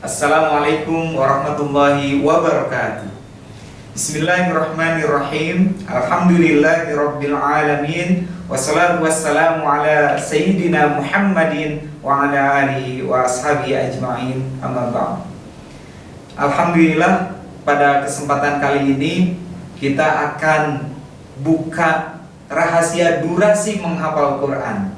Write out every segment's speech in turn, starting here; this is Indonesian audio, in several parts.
Assalamualaikum warahmatullahi wabarakatuh. Bismillahirrahmanirrahim. Alhamdulillahirabbil alamin. Wassalatu wassalamu ala sayyidina Muhammadin wa ala alihi wa ashabihi ajma'in. Amma ba'd. Alhamdulillah, pada kesempatan kali ini kita akan buka rahasia durasi menghafal Quran.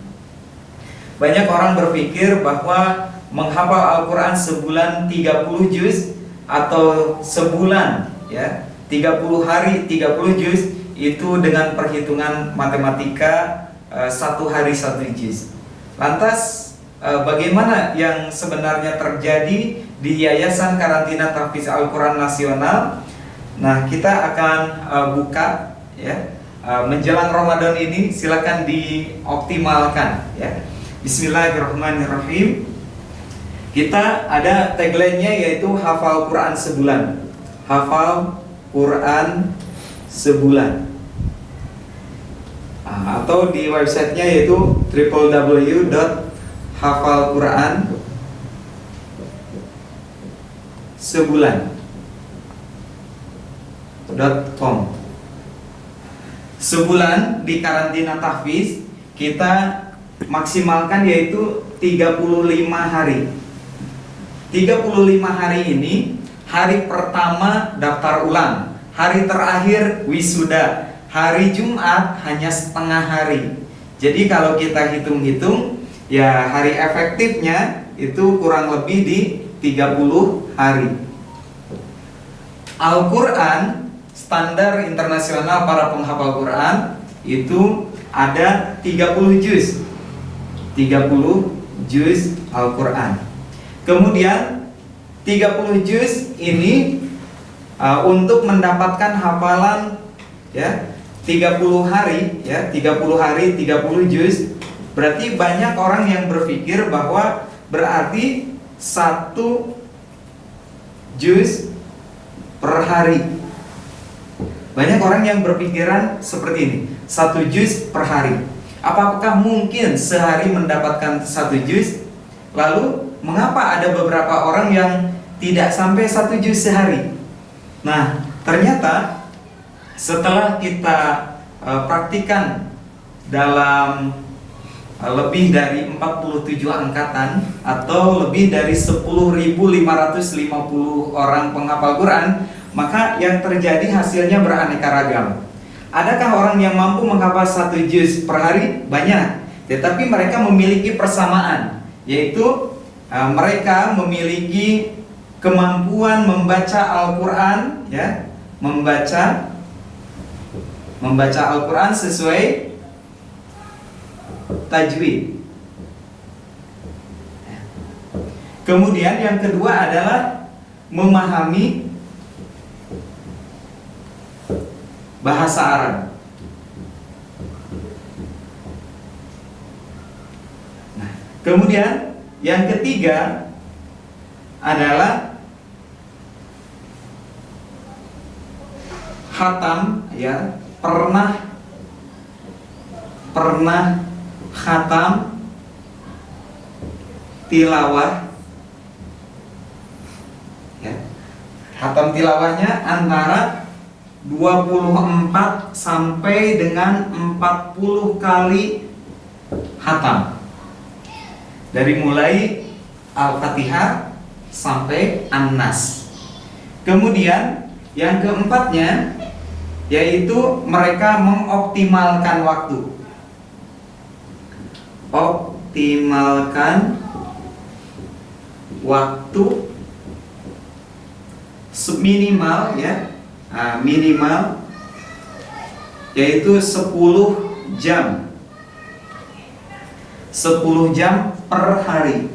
Banyak orang berpikir bahwa menghafal Al-Quran sebulan 30 juz atau sebulan 30 hari 30 juz itu dengan perhitungan matematika satu hari satu juz. Lantas bagaimana yang sebenarnya terjadi di Yayasan Karantina Tahfiz Al-Quran Nasional? Nah, kita akan buka menjelang Ramadan ini, silakan dioptimalkan ya. Bismillahirrahmanirrahim. Kita ada tagline-nya yaitu hafal Quran sebulan. Hafal Quran sebulan. Atau di websitenya yaitu www.hafalquran.com. Sebulan di karantina tahfiz kita maksimalkan yaitu 35 hari. 35 hari ini, hari pertama daftar ulang, hari terakhir wisuda, hari Jumat hanya setengah hari. Jadi kalau kita hitung-hitung, ya hari efektifnya itu kurang lebih di 30 hari. Al-Quran, standar internasional para penghafal Quran, itu ada 30 juz. 30 juz Al-Quran. Kemudian 30 juz ini untuk mendapatkan hafalan 30 hari 30 juz, berarti banyak orang yang berpikir bahwa berarti 1 juz per hari. Banyak orang yang berpikiran seperti ini, 1 juz per hari. Apakah mungkin sehari mendapatkan 1 juz? Lalu mengapa ada beberapa orang yang tidak sampai 1 juz sehari? Nah, ternyata setelah kita praktikan dalam lebih dari 47 angkatan atau lebih dari 10.550 orang penghafal Quran, maka yang terjadi hasilnya beraneka ragam. Adakah orang yang mampu menghafal 1 juz per hari? Banyak. Tetapi mereka memiliki persamaan, yaitu mereka memiliki kemampuan membaca Al-Quran membaca Al-Quran sesuai tajwid. Kemudian yang kedua adalah memahami bahasa Arab. Nah, kemudian yang ketiga adalah khatam, pernah khatam tilawah. Khatam tilawahnya antara 24 sampai dengan 40 kali khatam. Dari mulai Al-Fatihah sampai An-Nas. Kemudian yang keempatnya yaitu mereka mengoptimalkan waktu. Optimalkan waktu minimal minimal yaitu 10 jam. 10 jam per hari.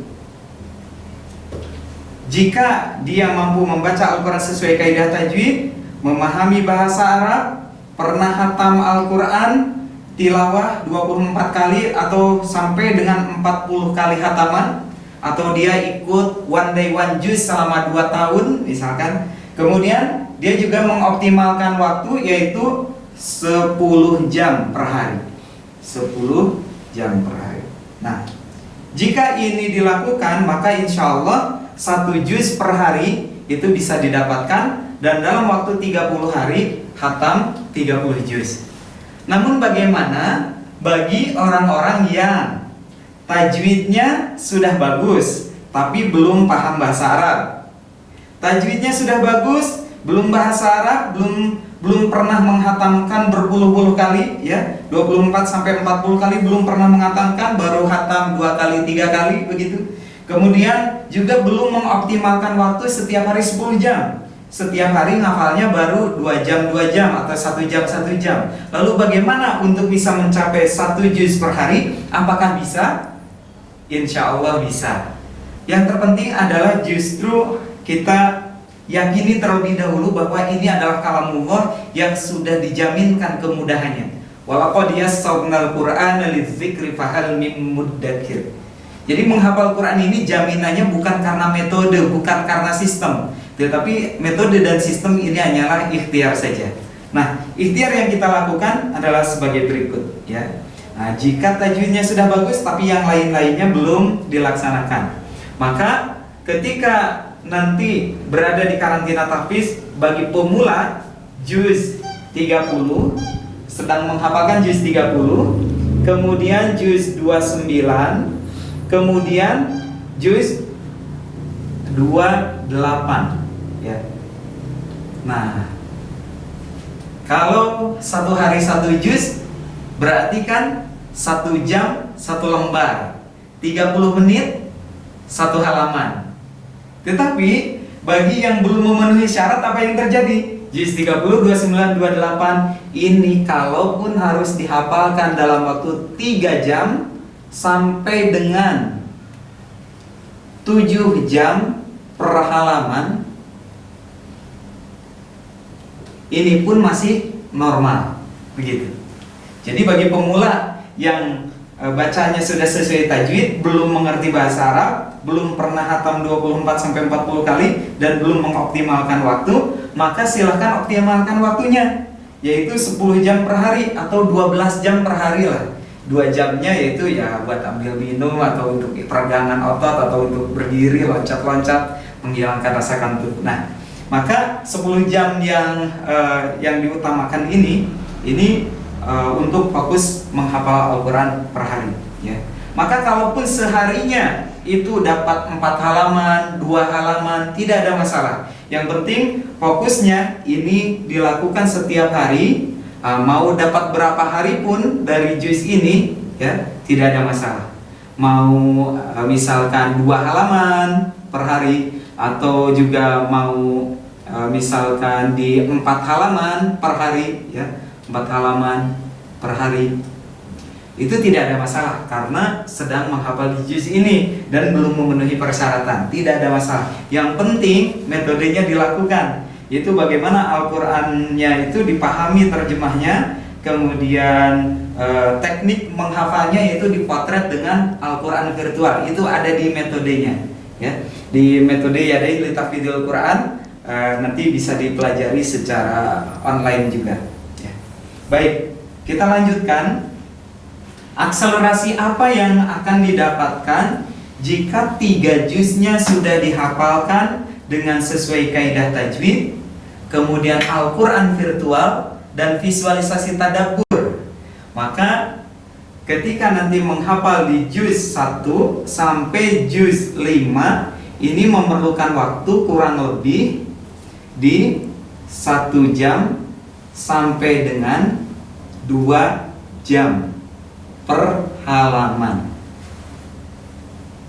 Jika dia mampu membaca Al-Quran sesuai kaidah tajwid, memahami bahasa Arab, pernah khatam Al-Quran, tilawah 24 kali atau sampai dengan 40 kali khataman, atau dia ikut one day one juz selama 2 tahun misalkan. Kemudian dia juga mengoptimalkan waktu yaitu 10 jam per hari. 10 jam per hari. Nah, jika ini dilakukan, maka insya Allah 1 juz per hari itu bisa didapatkan, dan dalam waktu 30 hari khatam 30 juz. Namun bagaimana bagi orang-orang yang tajwidnya sudah bagus tapi belum paham bahasa Arab? Tajwidnya sudah bagus, belum bahasa Arab, belum pernah menghatamkan berpuluh-puluh kali, ya, 24 sampai 40 kali belum pernah menghatamkan, baru khatam 2 kali, 3 kali begitu. Kemudian juga belum mengoptimalkan waktu setiap hari 10 jam. Setiap hari ngafalnya baru 2 jam 2 jam atau 1 jam 1 jam. Lalu bagaimana untuk bisa mencapai 1 juz per hari? Apakah bisa? Insya Allah bisa. Yang terpenting adalah justru kita yakini terlebih dahulu bahwa ini adalah kalamullah yang sudah dijaminkan kemudahannya. Walaqad yassarnal Qur'ana lidzikri fahal mim muddakir. Jadi menghafal Quran ini jaminannya bukan karena metode, bukan karena sistem, tetapi metode dan sistem ini hanyalah ikhtiar saja. Nah, ikhtiar yang kita lakukan adalah sebagai berikut, ya. Nah, jika tajwidnya sudah bagus tapi yang lain-lainnya belum dilaksanakan, maka ketika nanti berada di karantina tahfiz bagi pemula juz 30, sedang menghafalkan juz 30, kemudian juz 29, kemudian juz 28, ya. Nah, kalau 1 hari 1 juz berarti kan 1 jam 1 lembar, 30 menit 1 halaman. Tetapi bagi yang belum memenuhi syarat, apa yang terjadi? Juz 30, 29, 28 ini kalaupun harus dihafalkan dalam waktu 3 jam sampai dengan 7 jam per halaman, ini pun masih normal, begitu. Jadi bagi pemula yang bacanya sudah sesuai tajwid, belum mengerti bahasa Arab, belum pernah hatam 24 sampai 40 kali dan belum mengoptimalkan waktu, maka silahkan optimalkan waktunya, yaitu 10 jam per hari atau 12 jam per hari lah. 2 jamnya yaitu ya buat ambil minum atau untuk peregangan otot atau untuk berdiri, loncat-loncat, menghilangkan rasa kantuk. Nah, maka 10 jam yang diutamakan ini untuk fokus menghafal Al-Quran per hari, ya. Maka kalaupun seharinya itu dapat 4 halaman, 2 halaman, tidak ada masalah. Yang penting fokusnya ini dilakukan setiap hari. Mau dapat berapa hari pun dari juz ini, ya, tidak ada masalah. Mau misalkan 2 halaman per hari, atau juga mau misalkan di 4 halaman per hari, ya, 4 halaman per hari, itu tidak ada masalah karena sedang menghafal di juz ini dan belum memenuhi persyaratan, tidak ada masalah. Yang penting metodenya dilakukan, yaitu bagaimana Al-Qur'annya itu dipahami terjemahnya, kemudian teknik menghafalnya yaitu dipotret dengan Al-Qur'an virtual, itu ada di metodenya, ya. Di metode Yadai Litafidil Quran, nanti bisa dipelajari secara online juga, ya. Baik, kita lanjutkan. Akselerasi apa yang akan didapatkan jika 3 juznya sudah dihafalkan dengan sesuai kaidah tajwid, kemudian Al-Quran virtual dan visualisasi tadabbur? Maka ketika nanti menghafal di juz 1 sampai juz 5, ini memerlukan waktu kurang lebih di 1 jam sampai dengan 2 jam per halaman.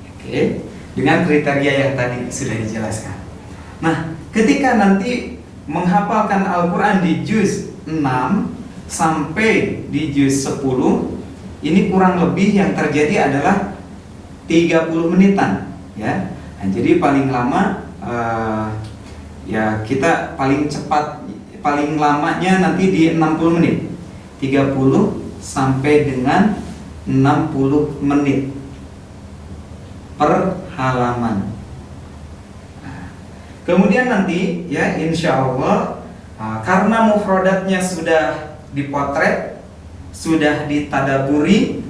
Oke, dengan kriteria yang tadi sudah dijelaskan. Nah, ketika nanti menghafalkan Al-Quran di juz 6 sampai di juz 10, ini kurang lebih yang terjadi adalah 30 menitan, ya. Nah, jadi paling lama ya kita paling cepat, paling lamanya nanti di 60 menit, 30 sampai dengan 60 menit per halaman. Kemudian nanti, ya, insya Allah, karena mufradatnya sudah dipotret, sudah ditadaburi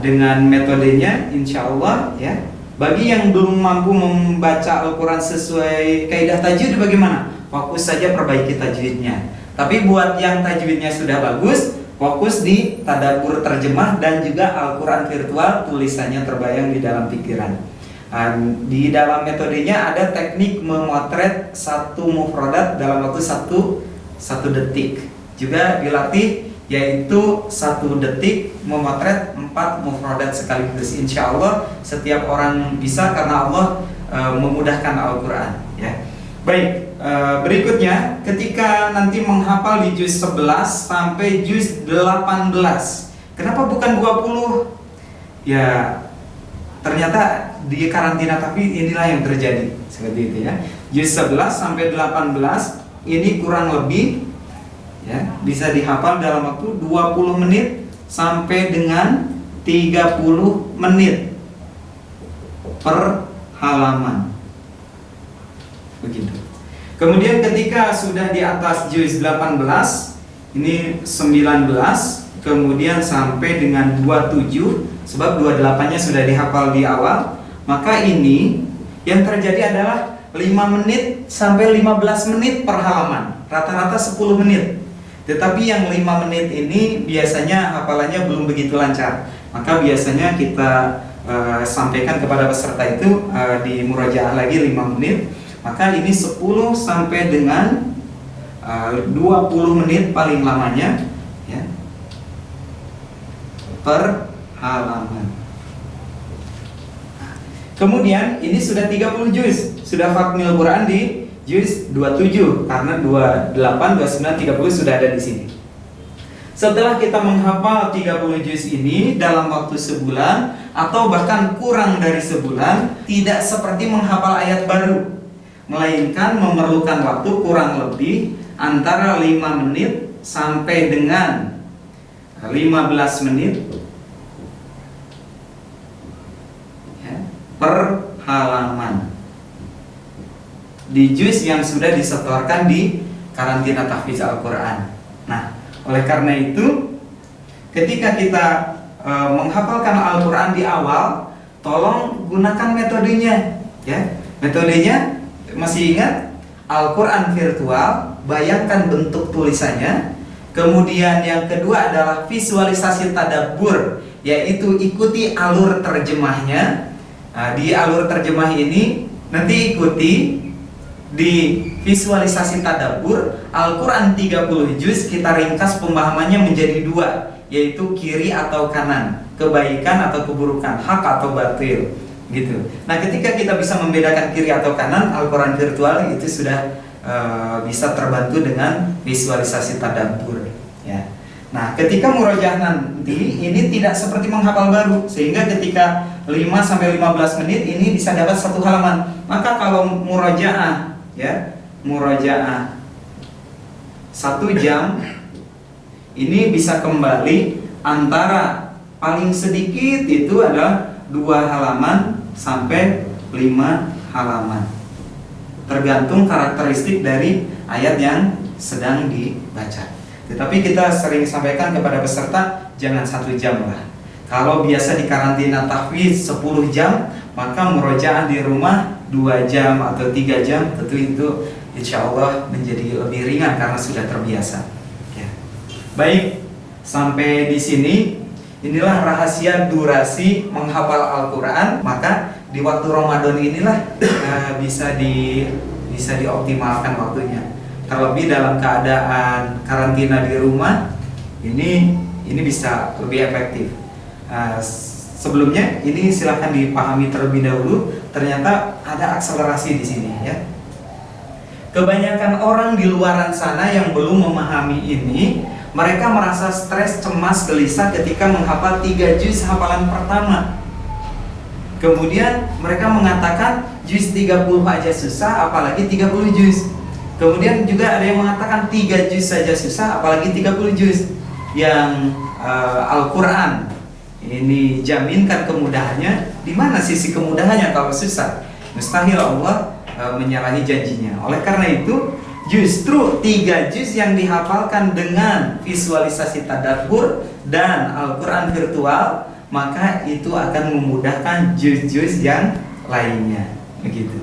dengan metodenya, insya Allah, ya, Bagi yang belum mampu membaca Al-Quran sesuai kaidah tajwid, bagaimana? Fokus saja perbaiki tajwidnya. Tapi buat yang tajwidnya sudah bagus, fokus di tadabbur terjemah dan juga Al-Quran virtual, tulisannya terbayang di dalam pikiran. Di dalam metodenya ada teknik memotret satu mufradat dalam waktu satu detik. Juga dilatih, yaitu 1 detik memotret 4 mufradat sekaligus. Insya Allah setiap orang bisa, karena Allah memudahkan Al-Quran, ya. Baik, berikutnya ketika nanti menghafal di juz 11 sampai juz 18. Kenapa bukan 20? Ya, ternyata di karantina tapi inilah yang terjadi seperti itu, ya. Juz 11 sampai 18 ini kurang lebih, ya, bisa dihafal dalam waktu 20 menit sampai dengan 30 menit per halaman. Begitu. Kemudian ketika sudah di atas juz 18, ini 19, kemudian sampai dengan 27, sebab 28-nya sudah dihafal di awal, maka ini yang terjadi adalah 5 menit sampai 15 menit per halaman, rata-rata 10 menit. Tetapi yang 5 menit ini biasanya hafalannya belum begitu lancar, maka biasanya kita sampaikan kepada peserta itu di murajaah lagi 5 menit. Maka ini 10 sampai dengan 20 menit paling lamanya, ya, per halaman. Kemudian ini sudah 30 juz, sudah khatmil Quran di juz 27, karena 28, 29, 30 sudah ada di sini. Setelah kita menghafal 30 juz ini dalam waktu sebulan atau bahkan kurang dari sebulan, tidak seperti menghafal ayat baru, melainkan memerlukan waktu kurang lebih antara 5 menit sampai dengan 15 menit, ya, per halaman di juz yang sudah disetorkan di karantina tahfiz Al-Quran. Nah, oleh karena itu, ketika kita menghafalkan Al-Quran di awal, tolong gunakan metodenya, ya. Metodenya masih ingat? Al-Quran virtual, bayangkan bentuk tulisannya. Kemudian yang kedua adalah visualisasi tadabbur, yaitu ikuti alur terjemahnya. Nah, di alur terjemah ini nanti ikuti di visualisasi tadabbur. Al-Quran 30 juz kita ringkas pemahamannya menjadi 2, yaitu kiri atau kanan, kebaikan atau keburukan, hak atau batil, gitu. Nah, ketika kita bisa membedakan kiri atau kanan, Al-Quran virtual itu sudah bisa terbantu dengan visualisasi tadabbur, ya. Nah, ketika murojaah nanti ini tidak seperti menghafal baru, sehingga ketika 5 sampai 15 menit ini bisa dapat 1 halaman. Maka kalau murojaah, ya, murojaah 1 jam ini bisa kembali antara paling sedikit itu adalah 2 halaman sampai 5 halaman, tergantung karakteristik dari ayat yang sedang dibaca. Tetapi kita sering sampaikan kepada peserta, jangan 1 jam lah. Kalau biasa di karantina tahfiz 10 jam, maka murojaah di rumah 2 jam atau 3 jam, tentu itu insya Allah menjadi lebih ringan karena sudah terbiasa, ya. Baik, sampai di sini inilah rahasia durasi menghafal Al-Quran. Maka di waktu Ramadan inilah bisa dioptimalkan waktunya. Terlebih dalam keadaan karantina di rumah, ini bisa lebih efektif. Sebelumnya ini silahkan dipahami terlebih dahulu. Ternyata ada akselerasi di sini, ya. Kebanyakan orang di luaran sana yang belum memahami ini, mereka merasa stres, cemas, gelisah ketika menghafal 3 juz hafalan pertama. Kemudian mereka mengatakan juz 30 aja susah, apalagi 30 juz. Kemudian juga ada yang mengatakan 3 juz saja susah, apalagi 30 juz. Yang Al-Quran ini jaminkan kemudahannya. Di mana sisi kemudahannya kalau susah? Mustahil Allah menyalahi janjinya. Oleh karena itu, justru 3 juz yang dihafalkan dengan visualisasi tadabbur dan Al-Quran virtual, maka itu akan memudahkan juz-juz yang lainnya, begitu.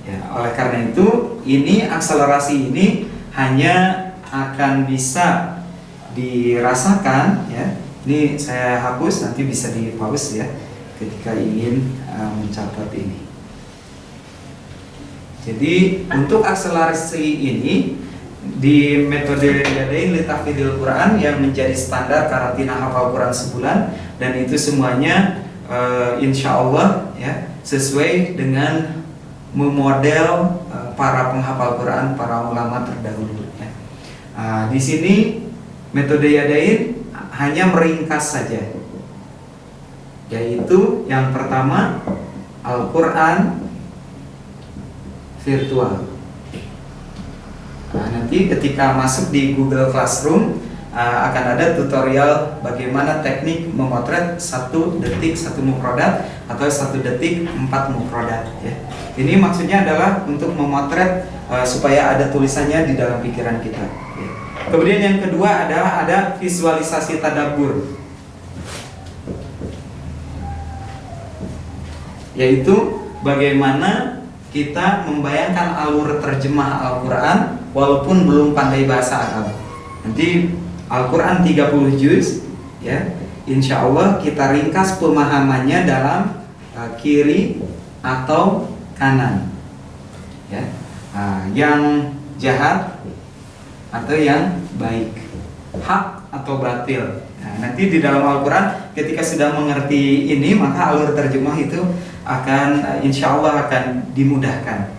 Ya, oleh karena itu, ini akselerasi ini hanya akan bisa dirasakan, ya. Ini saya hapus, nanti bisa di pause ya ketika ingin mencatat ini. Jadi untuk akselerasi ini di metode Yadain li Tahfidil Quran yang menjadi standar karantina hafal Quran sebulan, dan itu semuanya insya Allah ya sesuai dengan memodel para penghafal Quran, para ulama terdahulu. Ya. Di sini metode Yadain hanya meringkas saja, yaitu yang pertama Al-Quran virtual. Nanti ketika masuk di Google Classroom akan ada tutorial bagaimana teknik memotret 1 detik 1 mufradat atau 1 detik 4 mufradat ya. Ini maksudnya adalah untuk memotret supaya ada tulisannya di dalam pikiran kita ya. Kemudian yang kedua adalah ada visualisasi tadabbur, yaitu bagaimana kita membayangkan alur terjemah Al-Quran walaupun belum pandai bahasa Arab. Nanti Al-Quran 30 juz ya, insya Allah kita ringkas pemahamannya dalam kiri atau kanan ya. Yang jahat atau yang baik, hak atau batil. Nanti di dalam Al-Quran ketika sudah mengerti ini, maka alur terjemah itu akan insya Allah akan dimudahkan.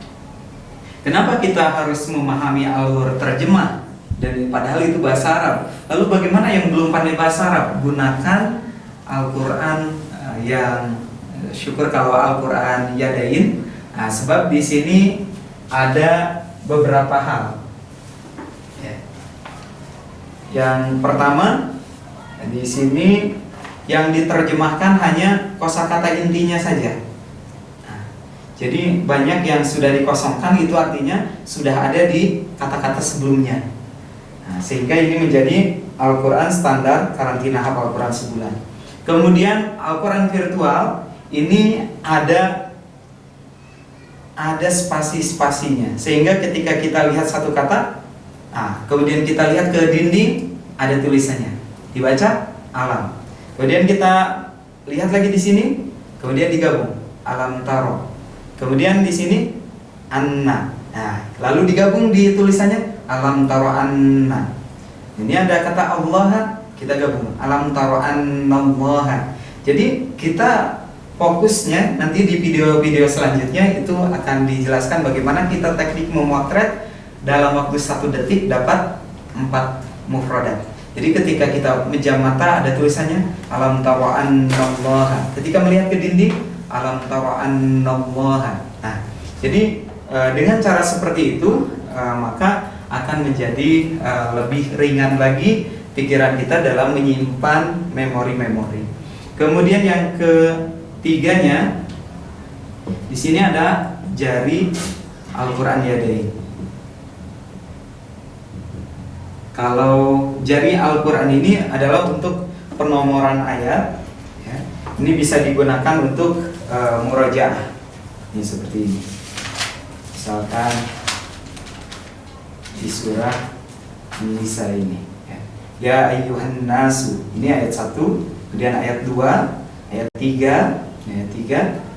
Kenapa kita harus memahami alur terjemah? Dan padahal itu bahasa Arab. Lalu bagaimana yang belum pandai bahasa Arab? Gunakan Al-Quran yang syukur kalau Al-Quran Yadain. Sebab di sini ada beberapa hal. Yang pertama, di sini yang diterjemahkan hanya kosakata intinya saja. Jadi banyak yang sudah dikosongkan, itu artinya sudah ada di kata-kata sebelumnya. Sehingga ini menjadi Al-Quran standar karantina hafal Al-Quran sebulan. Kemudian Al-Quran virtual ini ada spasi-spasinya, sehingga ketika kita lihat satu kata, kemudian kita lihat ke dinding, ada tulisannya, dibaca alam. Kemudian kita lihat lagi di sini, kemudian digabung alam taro. Kemudian di sini anna. Lalu digabung di tulisannya alam taro anna. Ini ada kata Allah, kita gabung alam taro annallaha. Jadi kita fokusnya nanti di video-video selanjutnya itu akan dijelaskan bagaimana kita teknik memotret dalam waktu 1 detik dapat 4 mufradat. Jadi ketika kita menjam mata ada tulisannya alam taro annallaha. Ketika melihat ke dinding alam taro annallaha. Jadi dengan cara seperti itu maka akan menjadi lebih ringan lagi pikiran kita dalam menyimpan memori-memori. Kemudian yang ketiganya, di sini ada jari Al-Quran Yadain. Kalau jari Al-Quran ini adalah untuk penomoran ayat ya. Ini bisa digunakan untuk murojaah. Ini seperti ini. Misalkan di surah Nisa ini ya ayyuhan nasu, ini ayat 1, kemudian ayat 2, ayat 3,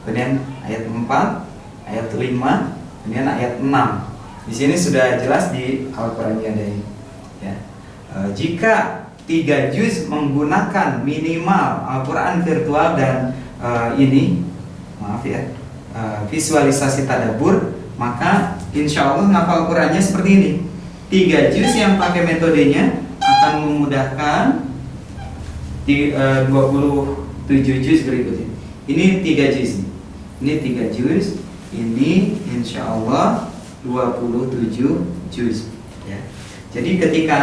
kemudian ayat 4, ayat 5, kemudian ayat 6. Di sini sudah jelas di Al-Quran Yadain ya. Jika 3 juz menggunakan minimal Al-Quran virtual dan visualisasi tadabbur, maka insya Allah ngafal Qurannya seperti ini. 3 juz yang pakai metodenya akan memudahkan 27 juz berikutnya. Ini 3 juz. Ini 3 juz. Ini insya Allah 27 juz. Ya. Jadi ketika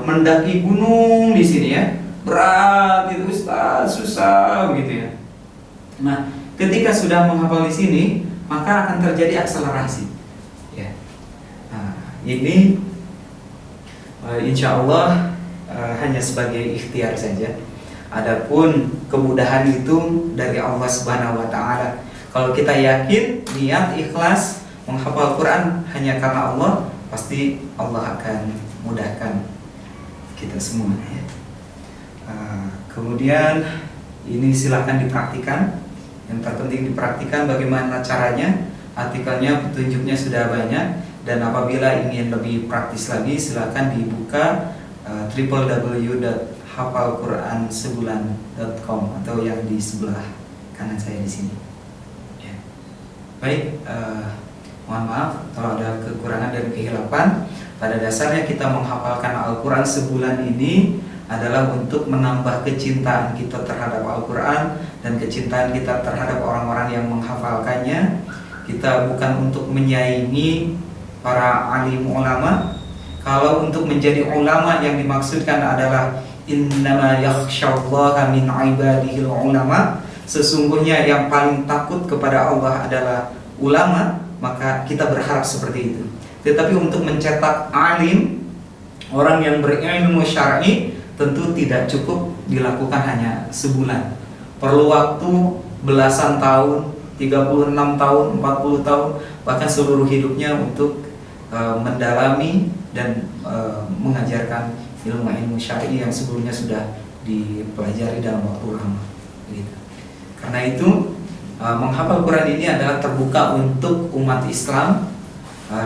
mendaki gunung di sini ya, berat itu Ustaz, susah begitu ya. Nah, ketika sudah menghafal di sini, maka akan terjadi akselerasi. Ya. Ini insya Allah hanya sebagai ikhtiar saja. Adapun kemudahan itu dari Allah Subhanahu wa taala. Kalau kita yakin, niat, ikhlas menghafal Quran hanya karena Allah, pasti Allah akan mudahkan kita semua ya. Kemudian ini silahkan dipraktikan. Yang terpenting dipraktikan bagaimana caranya. Artikelnya, petunjuknya sudah banyak. Dan apabila ingin lebih praktis lagi, silahkan dibuka www.hafalquransebulan.com atau yang di sebelah kanan saya di sini. Ya. Baik, mohon maaf kalau ada kekurangan dan kehilapan. Pada dasarnya kita menghafalkan Al-Quran sebulan ini adalah untuk menambah kecintaan kita terhadap Al-Quran dan kecintaan kita terhadap orang-orang yang menghafalkannya. Kita bukan untuk menyaingi para alim ulama. Kalau untuk menjadi ulama yang dimaksudkan adalah innama yakhsyallaha min ibadihil ulama, sesungguhnya yang paling takut kepada Allah adalah ulama, maka kita berharap seperti itu. Tetapi untuk mencetak alim, orang yang berilmu syar'i, tentu tidak cukup dilakukan hanya sebulan. Perlu waktu belasan tahun, 36 tahun, 40 tahun, bahkan seluruh hidupnya untuk mendalami dan mengajarkan ilmu syar'i yang sebelumnya sudah dipelajari dalam waktu lama gitu. Karena itu menghafal Quran ini adalah terbuka untuk umat Islam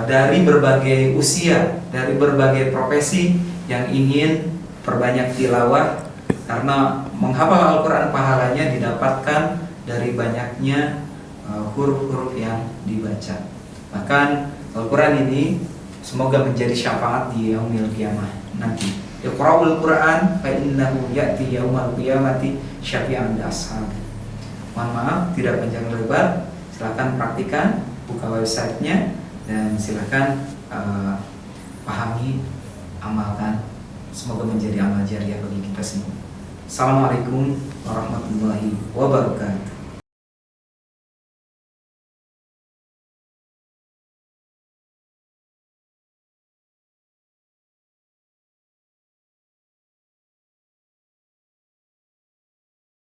dari berbagai usia, dari berbagai profesi yang ingin perbanyak tilawah, karena menghafal Al-Quran pahalanya didapatkan dari banyaknya huruf-huruf yang dibaca. Bahkan Al-Quran ini semoga menjadi syafaat di yaumil qiyamah nanti. Iqra'ul Quran fa innahu ya'ti yaumal qiyamati syafi'an li ashabi. Mohon maaf tidak panjang lebar, silakan praktikan, buka websitenya dan silakan pahami, amalkan. Semoga menjadi amal jariah bagi kita semua. Assalamualaikum warahmatullahi wabarakatuh.